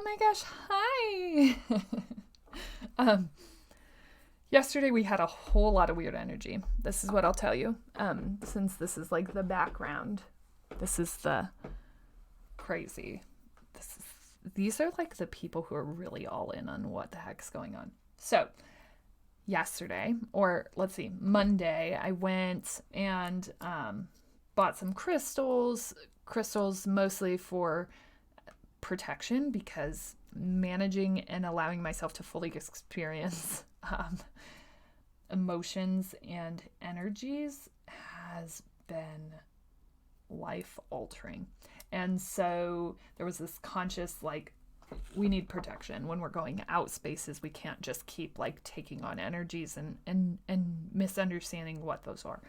Oh my gosh, hi! um, Yesterday we had a whole lot of weird energy. This is what I'll tell you. Since this is like the background, this is the crazy. These are like the people who are really all in on what the heck's going on. So, yesterday, or let's see, Monday, I went and bought some crystals mostly for protection because managing and allowing myself to fully experience emotions and energies has been life altering. And so there was this conscious, like, we need protection when we're going out spaces. We can't just keep like taking on energies and misunderstanding what those are.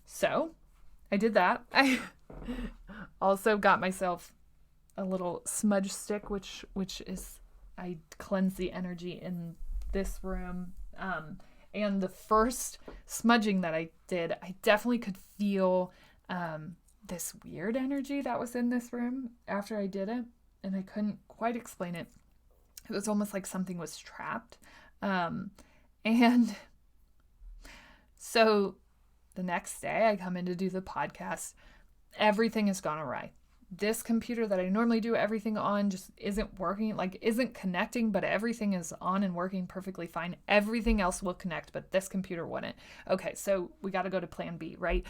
So I did that. I also got myself a little smudge stick, which is, I cleanse the energy in this room. And the first smudging that I did, I definitely could feel this weird energy that was in this room after I did it, and I couldn't quite explain it. It was almost like something was trapped. And so the next day I come in to do the podcast. Everything has gone awry. This computer that I normally do everything on just isn't working, like isn't connecting, but everything is on and working perfectly fine. Everything else will connect, but this computer wouldn't. Okay, so we got to go to plan B, right?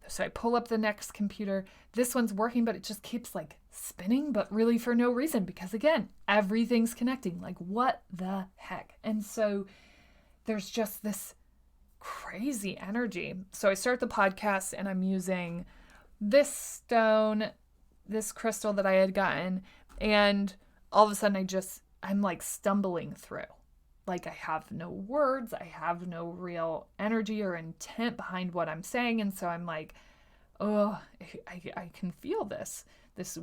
So I pull up the next computer. This one's working, but it just keeps like spinning, but really for no reason, because again, everything's connecting. Like, what the heck? And so there's just this crazy energy. So I start the podcast and I'm using this stone, this crystal that I had gotten, and all of a sudden I'm like stumbling through. Like, I have no words, I have no real energy or intent behind what I'm saying, and so I'm like, oh, I can feel this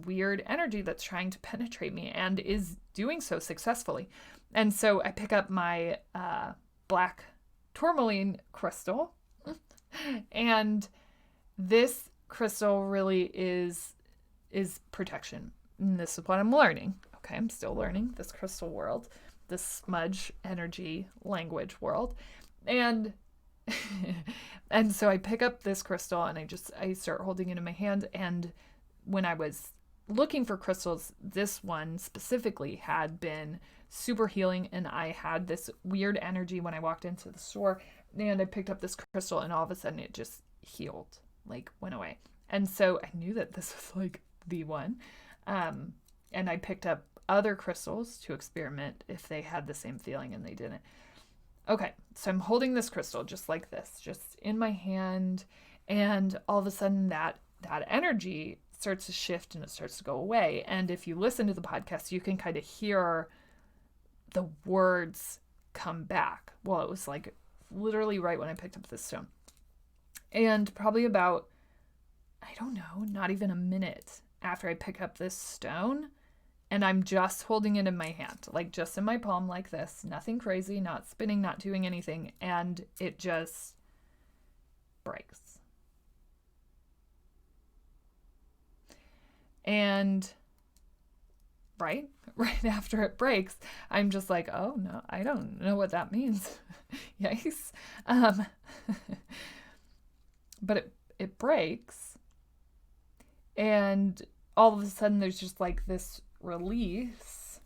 weird energy that's trying to penetrate me and is doing so successfully. And so I pick up my black tourmaline crystal, and this crystal really is protection. And this is what I'm learning. Okay, I'm still learning this crystal world, this smudge energy language world. And and so I pick up this crystal and I start holding it in my hand. And when I was looking for crystals, this one specifically had been super healing, and I had this weird energy when I walked into the store, and I picked up this crystal and all of a sudden it just healed, like went away. And so I knew that this was like the one. And I picked up other crystals to experiment if they had the same feeling, and they didn't. Okay, so I'm holding this crystal just like this, just in my hand, and all of a sudden that energy starts to shift and it starts to go away. And if you listen to the podcast, you can kind of hear the words come back. Well, it was like literally right when I picked up this stone. And probably about, I don't know, not even a minute after I pick up this stone, and I'm just holding it in my hand, like just in my palm like this, nothing crazy, not spinning, not doing anything, and it just breaks. And right after it breaks, I'm just like, oh no, I don't know what that means. Yikes. But it breaks, and all of a sudden there's just like this release,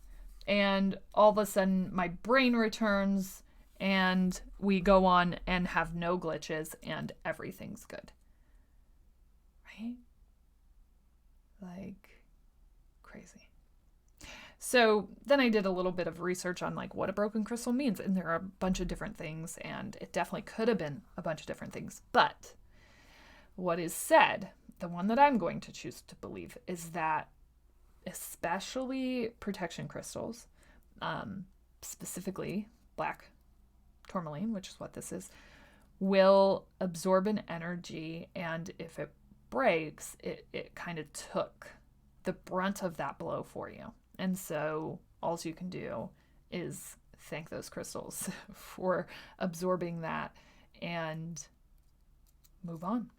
and all of a sudden my brain returns, and we go on and have no glitches, and everything's good. Right? Like, crazy. So then I did a little bit of research on like what a broken crystal means, and there are a bunch of different things, and it definitely could have been a bunch of different things. But what is said, the one that I'm going to choose to believe, is that especially protection crystals, specifically black tourmaline, which is what this is, will absorb an energy, and if it breaks, it kind of took the brunt of that blow for you. And so all you can do is thank those crystals for absorbing that and move on.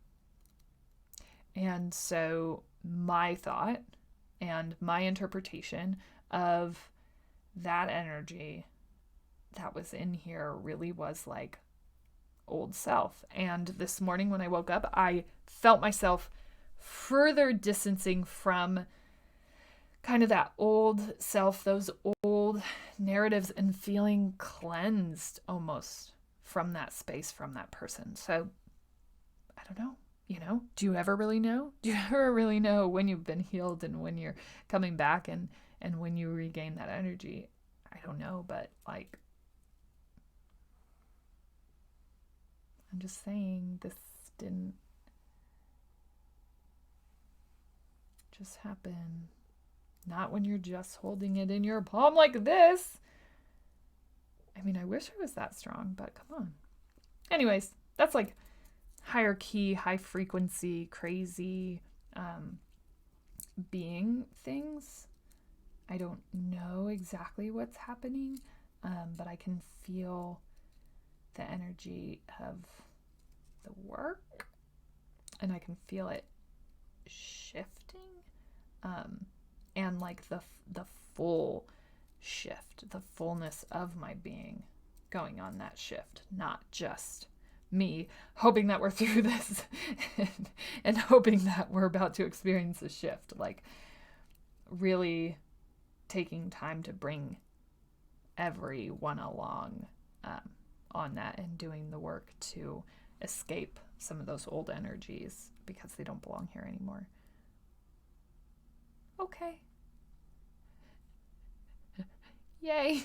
And so my thought and my interpretation of that energy that was in here really was like old self. And this morning when I woke up, I felt myself further distancing from kind of that old self, those old narratives, and feeling cleansed almost from that space, from that person. So I don't know. Do you ever really know? Do you ever really know when you've been healed and when you're coming back and when you regain that energy? I don't know, but like, I'm just saying this didn't just happen. Not when you're just holding it in your palm like this. I mean, I wish I was that strong, but come on. Anyways, that's like higher key, high frequency, crazy being things. I don't know exactly what's happening, but I can feel the energy of the work, and I can feel it shifting, and like the full shift, the fullness of my being going on that shift, not just me hoping that we're through this and hoping that we're about to experience a shift. Like really taking time to bring everyone along on that and doing the work to escape some of those old energies because they don't belong here anymore. Okay. Yay.